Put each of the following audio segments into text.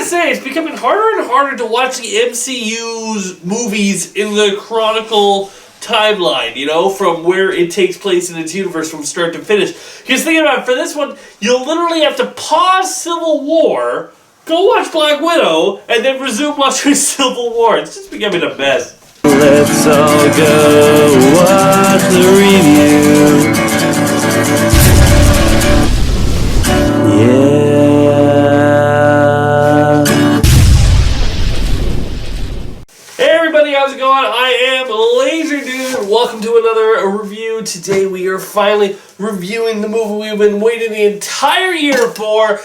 say, it's becoming harder and harder to watch the MCU's movies in the chronological timeline, you know, from where it takes place in its universe from start to finish. Because think about it, for this one, you'll literally have to pause Civil War, go watch Black Widow, and then resume watching Civil War. It's just becoming a mess. Let's all go watch the review. Yeah. Hey everybody, how's it going? I am Laser Dude. Welcome to another review. Today we are finally reviewing the movie we've been waiting the entire year for,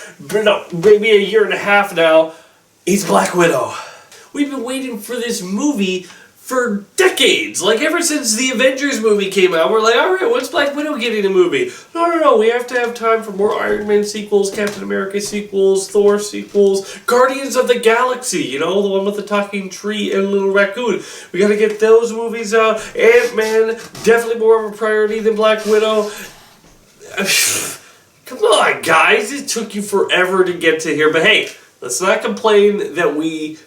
maybe a year and a half now. It's Black Widow. We've been waiting for this movie for decades. Like, ever since the Avengers movie came out, we're like, alright, when's Black Widow getting a movie? No, we have to have time for more Iron Man sequels, Captain America sequels, Thor sequels, Guardians of the Galaxy, you know, the one with the talking tree and little raccoon. We gotta get those movies out. Ant-Man, definitely more of a priority than Black Widow. Come on, guys, it took you forever to get to here, but hey, let's not complain that we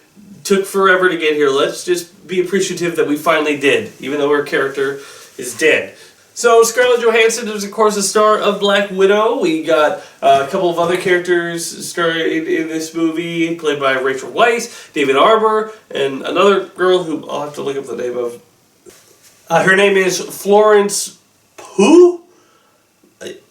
took forever to get here. Let's just be appreciative that we finally did, even though our character is dead. So Scarlett Johansson is, of course, the star of Black Widow. We got a couple of other characters starring in this movie, played by Rachel Weisz, David Armour, and another girl who I'll have to look up the name of. Her name is Florence Pugh?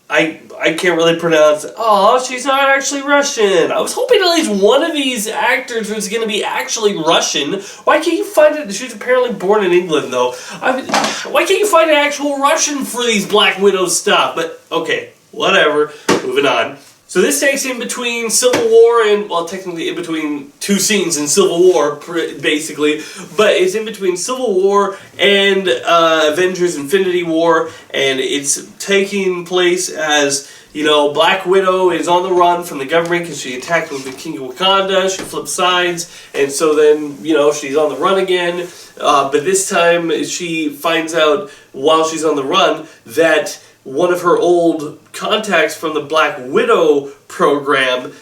I can't really pronounce it. Oh, she's not actually Russian. I was hoping at least one of these actors was going to be actually Russian. Why can't you find it? She's apparently born in England, though. Why can't you find an actual Russian for these Black Widow stuff? But, okay, whatever. Moving on. So this takes in between Civil War and, well, technically in between two scenes in Civil War, basically, but it's in between Civil War and Avengers Infinity War, and it's taking place as, you know, Black Widow is on the run from the government because she attacked with the King of Wakanda, she flipped sides, and so then, you know, she's on the run again, but this time she finds out while she's on the run that one of her old contacts from the Black Widow program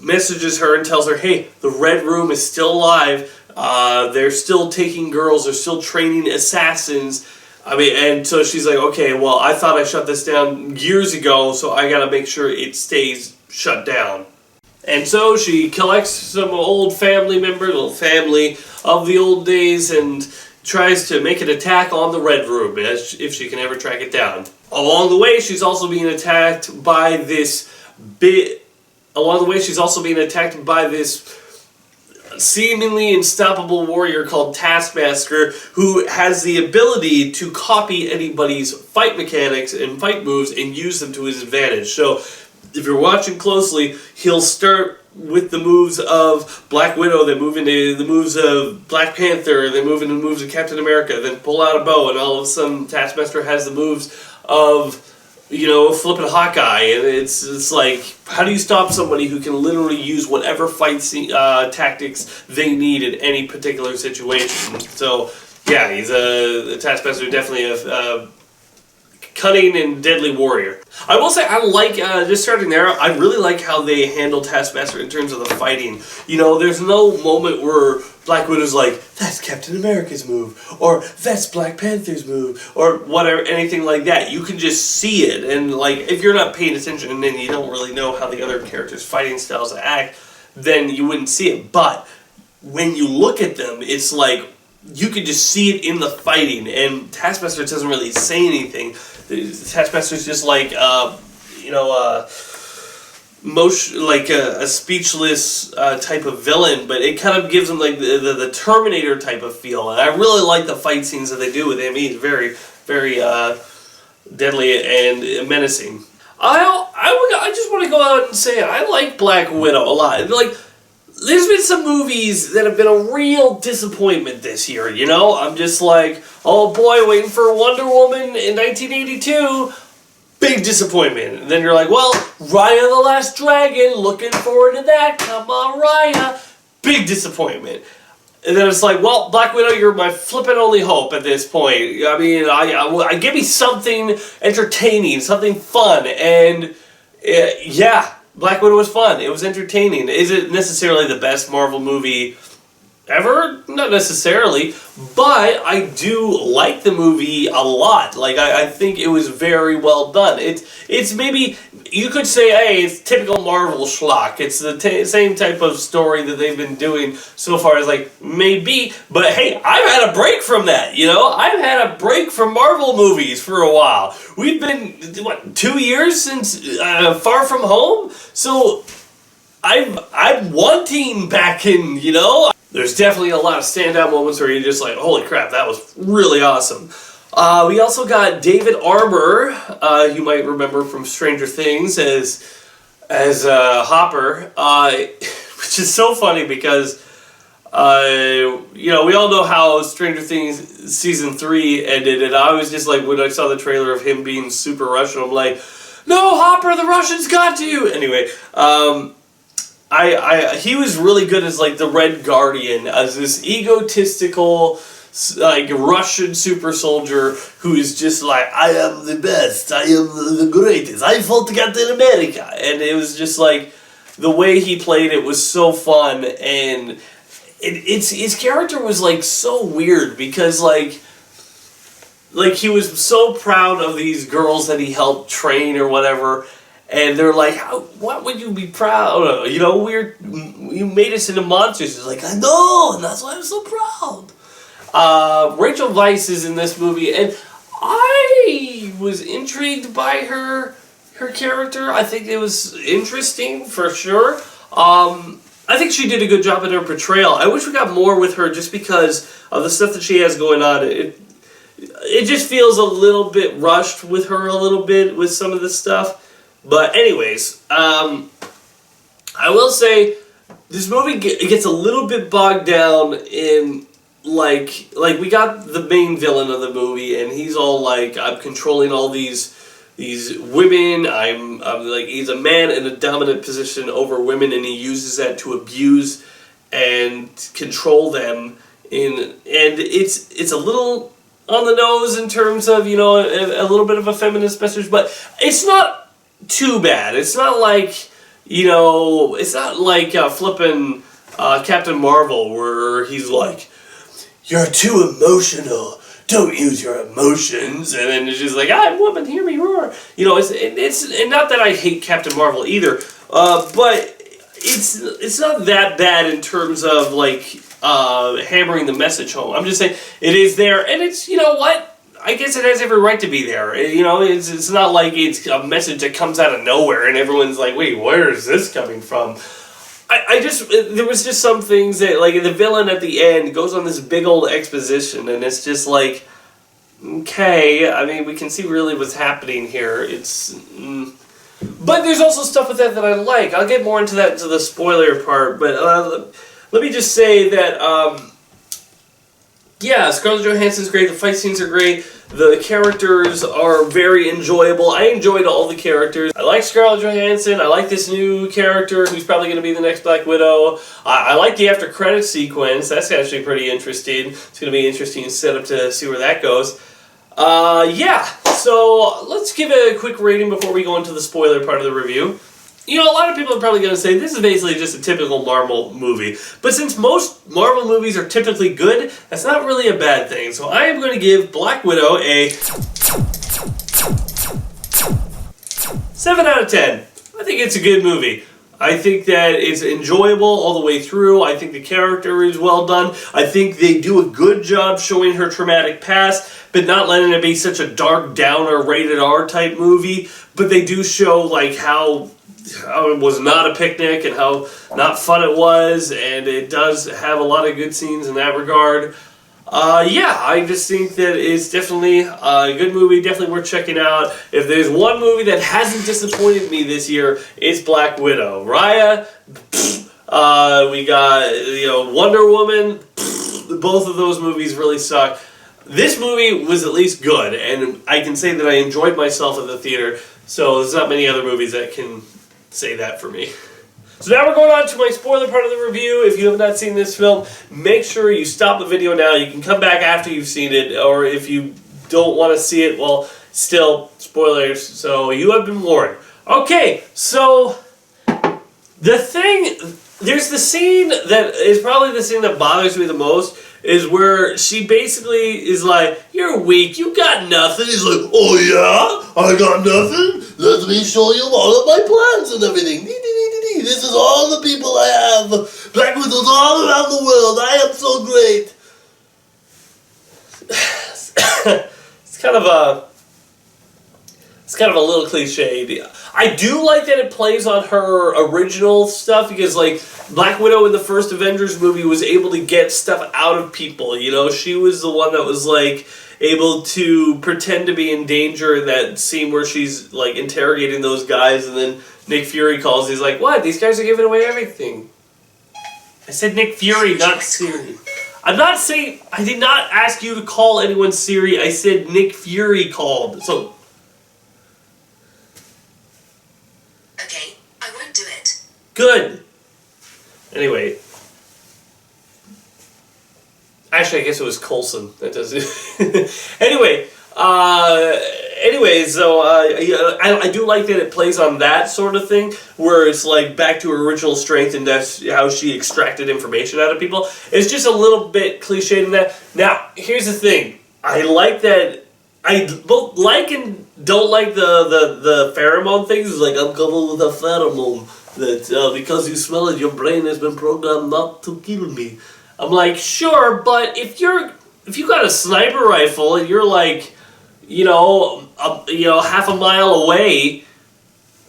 messages her and tells her, hey, the Red Room is still alive, they're still taking girls, they're still training assassins. And so she's like, okay, well, I thought I shut this down years ago, so I gotta make sure it stays shut down. And so she collects some old family members, little family of the old days, and tries to make an attack on the Red Room, if she can ever track it down. Along the way, she's also being attacked by this seemingly unstoppable warrior called Taskmaster, who has the ability to copy anybody's fight mechanics and fight moves and use them to his advantage. So, if you're watching closely, he'll start with the moves of Black Widow, then move into the moves of Black Panther, then move into the moves of Captain America, then pull out a bow, and all of a sudden Taskmaster has the moves of, you know, flipping Hawkeye, and it's like, how do you stop somebody who can literally use whatever fight tactics they need in any particular situation? So, yeah, he's a Taskmaster, definitely a cunning and deadly warrior. I will say, I like, just starting there, I really like how they handle Taskmaster in terms of the fighting. You know, there's no moment where Black Widow's like, that's Captain America's move, or that's Black Panther's move, or whatever, anything like that. You can just see it, and like, if you're not paying attention and then you don't really know how the other characters' fighting styles act, then you wouldn't see it. But when you look at them, it's like, you can just see it in the fighting, and Taskmaster doesn't really say anything. Taskmaster's just like, a speechless type of villain, but it kind of gives him like the Terminator type of feel, and I really like the fight scenes that they do with him. He's very, very deadly and menacing. I just want to go out and say I like Black Widow a lot. Like, there's been some movies that have been a real disappointment this year, you know? I'm just like, oh boy, waiting for Wonder Woman in 1982. Big disappointment. And then you're like, well, Raya the Last Dragon, looking forward to that. Come on, Raya. Big disappointment. And then it's like, well, Black Widow, you're my flippin' only hope at this point. I mean, I give me something entertaining, something fun, and yeah, Black Widow was fun. It was entertaining. Is it necessarily the best Marvel movie ever? Not necessarily, but I do like the movie a lot. Like, I think it was very well done. It's maybe, you could say, hey, it's typical Marvel schlock. It's the same type of story that they've been doing so far as, like, maybe, but hey, I've had a break from that, you know? I've had a break from Marvel movies for a while. We've been, 2 years since Far From Home? So, I'm wanting back in, you know? There's definitely a lot of standout moments where you're just like, holy crap, that was really awesome. We also got David Armour, you might remember from Stranger Things, as Hopper, which is so funny because, you know, we all know how Stranger Things Season 3 ended, and I was just like, when I saw the trailer of him being super Russian, I'm like, no, Hopper, the Russians got you! Anyway, he was really good as, like, the Red Guardian, as this egotistical, like, Russian super soldier who is just like, I am the best, I am the greatest, I fought Captain America. And it was just like, the way he played it was so fun, and his character was, like, so weird, because, like, he was so proud of these girls that he helped train or whatever. And they're like, what would you be proud of? You know, you made us into monsters. He's like, I know, and that's why I'm so proud. Rachel Weisz is in this movie, and I was intrigued by her character. I think it was interesting, for sure. I think she did a good job in her portrayal. I wish we got more with her just because of the stuff that she has going on. It just feels a little bit rushed with her a little bit with some of the stuff. But anyways, I will say this movie gets a little bit bogged down in like we got the main villain of the movie, and he's all like, I'm controlling all these women. I'm like, he's a man in a dominant position over women, and he uses that to abuse and control them. And it's a little on the nose in terms of, you know, a little bit of a feminist message, but it's not too bad. It's not like, you know, it's not like flipping Captain Marvel, where he's like, you're too emotional, don't use your emotions, and then it's just like, I'm a woman, hear me roar. You know, it's not that I hate Captain Marvel either, but it's not that bad in terms of, like, hammering the message home. I'm just saying, it is there, and it's, you know what? I guess it has every right to be there. You know, it's not like it's a message that comes out of nowhere and everyone's like, wait, where is this coming from? There was just some things that, like, the villain at the end goes on this big old exposition, and it's just like, okay, I mean, we can see really what's happening here. But there's also stuff with that I like. I'll get more into that into the spoiler part, but let me just say that, yeah, Scarlett Johansson's great, the fight scenes are great, the characters are very enjoyable. I enjoyed all the characters. I like Scarlett Johansson, I like this new character who's probably going to be the next Black Widow. I like the after credits sequence, that's actually pretty interesting. It's going to be an interesting setup to see where that goes. Yeah, so let's give it a quick rating before we go into the spoiler part of the review. You know, a lot of people are probably going to say this is basically just a typical Marvel movie. But since most Marvel movies are typically good, that's not really a bad thing. So I am going to give Black Widow a 7 out of 10. I think it's a good movie. I think that it's enjoyable all the way through. I think the character is well done. I think they do a good job showing her traumatic past, but not letting it be such a dark downer rated R type movie. But they do show, like, how it was not a picnic and how not fun it was, and it does have a lot of good scenes in that regard. Yeah, I just think that it's definitely a good movie, definitely worth checking out. If there's one movie that hasn't disappointed me this year, it's Black Widow. Raya, we got, you know, Wonder Woman, both of those movies really suck. This movie was at least good, and I can say that I enjoyed myself at the theater, so there's not many other movies that can say that for me. So now we're going on to my spoiler part of the review. If you have not seen this film, make sure you stop the video now. You can come back after you've seen it, or if you don't want to see it, well, still, spoilers, so you have been warned. Okay, so There's the scene that is probably the scene that bothers me the most, is where she basically is like, "You're weak, you got nothing." He's like, "Oh yeah? I got nothing? Let me show you all of my plans and everything. This is all the people I have. Black Widows all around the world. I am so great." It's kind of a little cliche. I do like that it plays on her original stuff, because like Black Widow in the first Avengers movie was able to get stuff out of people. You know, she was the one that was like able to pretend to be in danger in that scene where she's like interrogating those guys, and then Nick Fury calls. He's like, "What? These guys are giving away everything." I said Nick Fury, not Siri. I'm not saying, I did not ask you to call anyone Siri. I said Nick Fury called. So. Okay, I won't do it. Good. Anyway. Actually, I guess it was Coulson. That does it. Anyway. I do like that it plays on that sort of thing, where it's like back to her original strength, and that's how she extracted information out of people. It's just a little bit cliche in that. Now, here's the thing. I like that. I both like and don't like the pheromone things. It's like, I'm coming with a pheromone that because you smell it, your brain has been programmed not to kill me. I'm like, sure, but if you got a sniper rifle and you're like, half a mile away,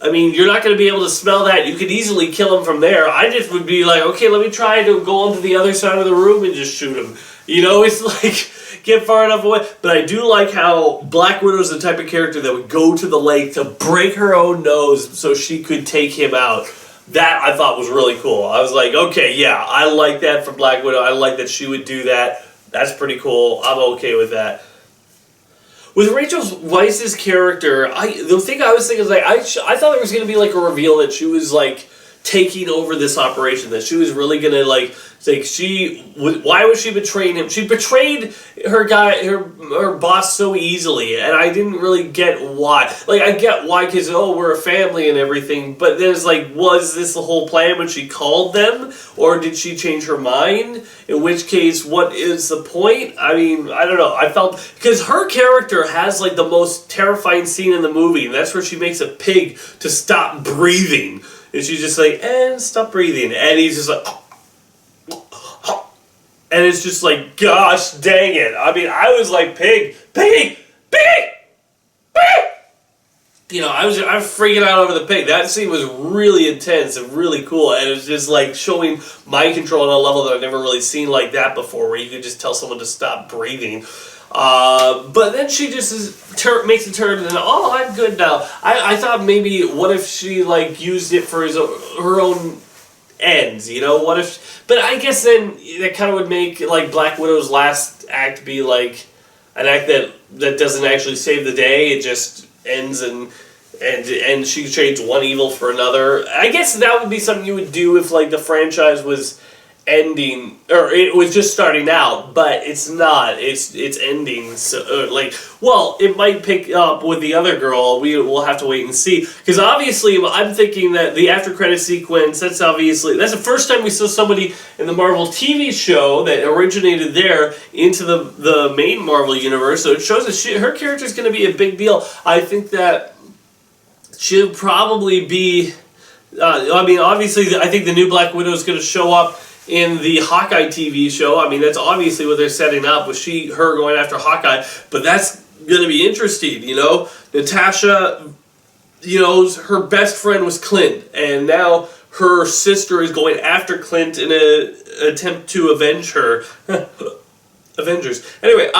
I mean, you're not going to be able to smell that. You could easily kill him from there. I just would be like, okay, let me try to go onto the other side of the room and just shoot him. It's like, get far enough away. But I do like how Black Widow's the type of character that would go to the lake to break her own nose so she could take him out. That I thought was really cool. I was like, okay, yeah, I like that for Black Widow. I like that she would do that. That's pretty cool. I'm okay with that. With Rachel Weisz's character, the thing I was thinking is like, I thought there was going to be like a reveal that she was like taking over this operation, that she was really going to like why was she betraying him? She betrayed her boss so easily, and I didn't really get why. Like, I get why, because, we're a family and everything, but then it's like, was this the whole plan when she called them, or did she change her mind? In which case, what is the point? I mean, I don't know. I felt, because her character has like the most terrifying scene in the movie, and that's where she makes a pig to stop breathing, and she's just like, and stop breathing, and he's just like, and it's just like, gosh dang it. I mean, I was like, pig. I was freaking out over the pig. That scene was really intense and really cool, and it was just like showing mind control on a level that I've never really seen like that before, where you could just tell someone to stop breathing. But then she just makes a turn, and then, I'm good now. I thought maybe, what if she like used it for her own ends, what if, but I guess then that kind of would make like Black Widow's last act be like an act that doesn't actually save the day. It just ends and she trades one evil for another. I guess that would be something you would do if like the franchise was ending, or it was just starting out, but it's not. It's ending. So it might pick up with the other girl. We'll have to wait and see. Because obviously, I'm thinking that the after credit sequence. That's the first time we saw somebody in the Marvel TV show that originated there into the main Marvel universe. So it shows that her character is going to be a big deal. I think that she'll probably be. Obviously, I think the new Black Widow is going to show up in the Hawkeye TV show. I mean, that's obviously what they're setting up, with her going after Hawkeye, but that's going to be interesting, Natasha, her best friend was Clint, and now her sister is going after Clint in an attempt to avenge her. Avengers. Anyway,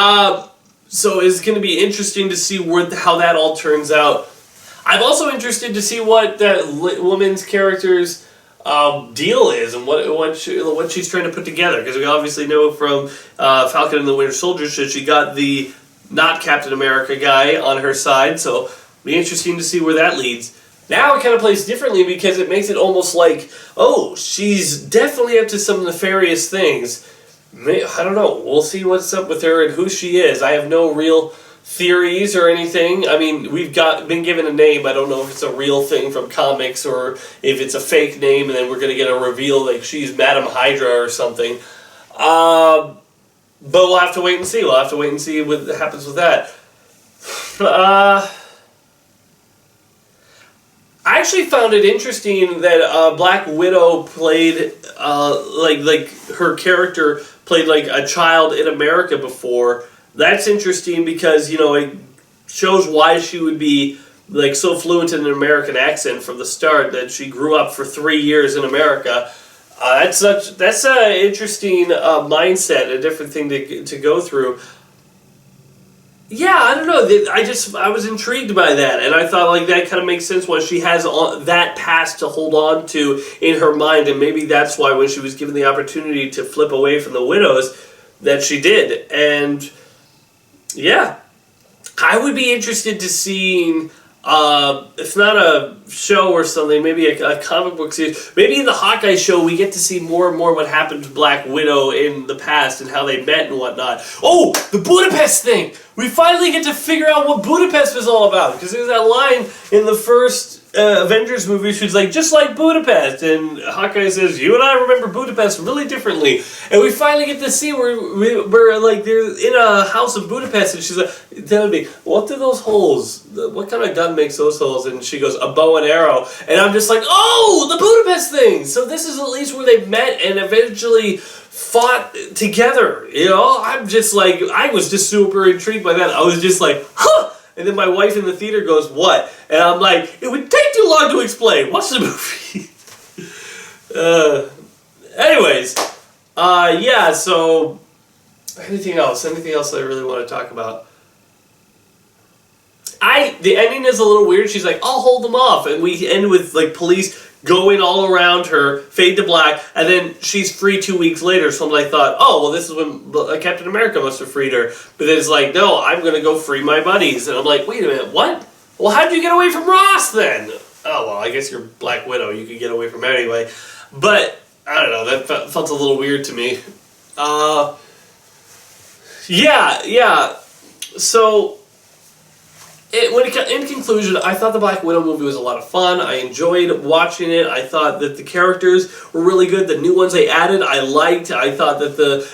so it's going to be interesting to see how that all turns out. I'm also interested to see what that woman's character's deal is, and what she's trying to put together, because we obviously know from Falcon and the Winter Soldier that she got the not Captain America guy on her side, so it'll be interesting to see where that leads. Now it kind of plays differently, because it makes it almost like, she's definitely up to some nefarious things. I don't know. We'll see what's up with her and who she is. I have no real theories or anything. I mean, we've been given a name. I don't know if it's a real thing from comics or if it's a fake name, and then we're gonna get a reveal like she's Madam Hydra or something. But we'll have to wait and see. We'll have to wait and see what happens with that. I actually found it interesting that Black Widow played like her character played like a child in America before. That's interesting because it shows why she would be like so fluent in an American accent from the start, that she grew up for 3 years in America. That's an interesting mindset, a different thing to go through. Yeah, I don't know. I was intrigued by that, and I thought like that kind of makes sense why she has that past to hold on to in her mind, and maybe that's why when she was given the opportunity to flip away from the widows, that she did. And yeah, I would be interested to seeing, if not a show or something, maybe a comic book series. Maybe in the Hawkeye show we get to see more and more what happened to Black Widow in the past and how they met and whatnot. Oh, the Budapest thing! We finally get to figure out what Budapest was all about, because there's that line in the first Avengers movie, she's like, just like Budapest, and Hawkeye says, you and I remember Budapest really differently, and we finally get to see where like they're in a house in Budapest, and she's like, telling me, what do those holes, what kind of gun makes those holes? And she goes, a bow and arrow, and I'm just like, oh, the Budapest thing! So this is at least where they met and eventually fought together, I'm just like, I was just super intrigued by that. I was just like, huh! And then my wife in the theater goes, what? And I'm like, it would take too long to explain. Watch the movie. Anyways, yeah, so anything else that I really want to talk about? The ending is a little weird. She's like, I'll hold them off. And we end with like police going all around her, fade to black, and then she's free 2 weeks later. So I thought, oh, well, this is when Captain America must have freed her. But then it's like, no, I'm going to go free my buddies. And I'm like, wait a minute, what? Well, how did you get away from Ross then? Oh, well, I guess you're Black Widow. You could get away from her anyway. But, I don't know, that felt a little weird to me. Yeah. So, in conclusion, I thought the Black Widow movie was a lot of fun. I enjoyed watching it. I thought that the characters were really good. The new ones they added, I liked. I thought that the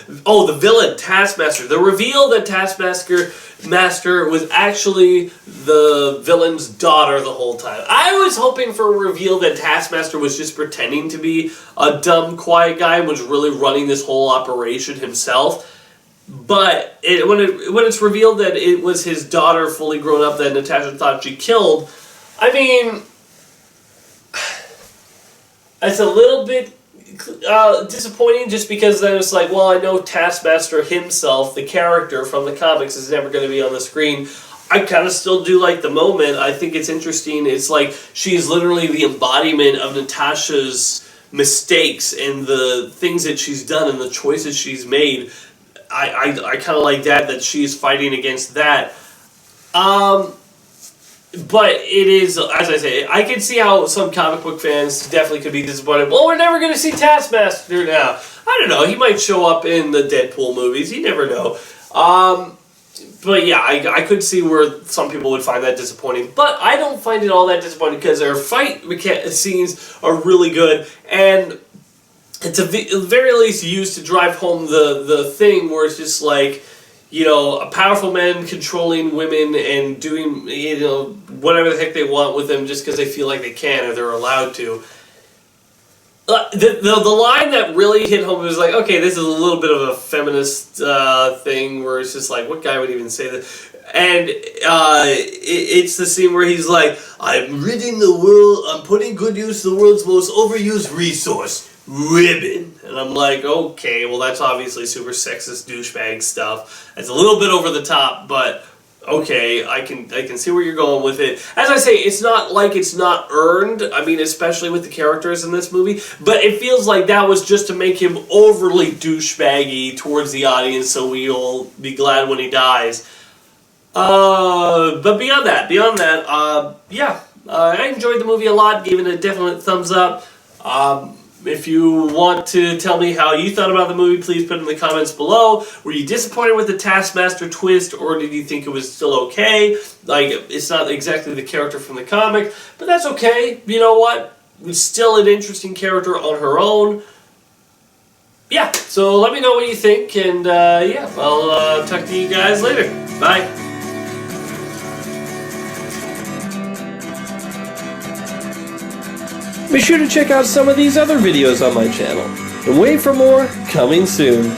villain, Taskmaster. The reveal that Taskmaster was actually the villain's daughter the whole time. I was hoping for a reveal that Taskmaster was just pretending to be a dumb, quiet guy and was really running this whole operation himself. But when it's revealed that it was his daughter, fully grown up, that Natasha thought she killed, I mean, it's a little bit disappointing, just because then it's like, well, I know Taskmaster himself, the character from the comics, is never going to be on the screen. I kind of still do like the moment. I think it's interesting. It's like she's literally the embodiment of Natasha's mistakes and the things that she's done and the choices she's made. I kind of like that she's fighting against that. But it is, as I say, I can see how some comic book fans definitely could be disappointed. Well, we're never going to see Taskmaster now. I don't know. He might show up in the Deadpool movies. You never know. But yeah, I could see where some people would find that disappointing. But I don't find it all that disappointing because their fight scenes are really good. And it's at the very least used to drive home the thing where it's just like, a powerful man controlling women and doing, whatever the heck they want with them just because they feel like they can or they're allowed to. The line that really hit home was like, okay, this is a little bit of a feminist thing where it's just like, what guy would even say that? And it's the scene where he's like, I'm ridding the world, I'm putting good use to the world's most overused resource, women. And I'm like, okay, well, that's obviously super sexist douchebag stuff. It's a little bit over the top, but okay, I can see where you're going with it. As I say, it's not like it's not earned. I mean, especially with the characters in this movie. But it feels like that was just to make him overly douchebaggy towards the audience, so we'll be glad when he dies. But beyond that, yeah, I enjoyed the movie a lot. Gave it a definite thumbs up. If you want to tell me how you thought about the movie, please put it in the comments below. Were you disappointed with the Taskmaster twist, or did you think it was still okay? Like, it's not exactly the character from the comic, but that's okay. You know what? It's still an interesting character on her own. Yeah, so let me know what you think, and yeah, I'll talk to you guys later. Bye. Be sure to check out some of these other videos on my channel. And wait for more coming soon.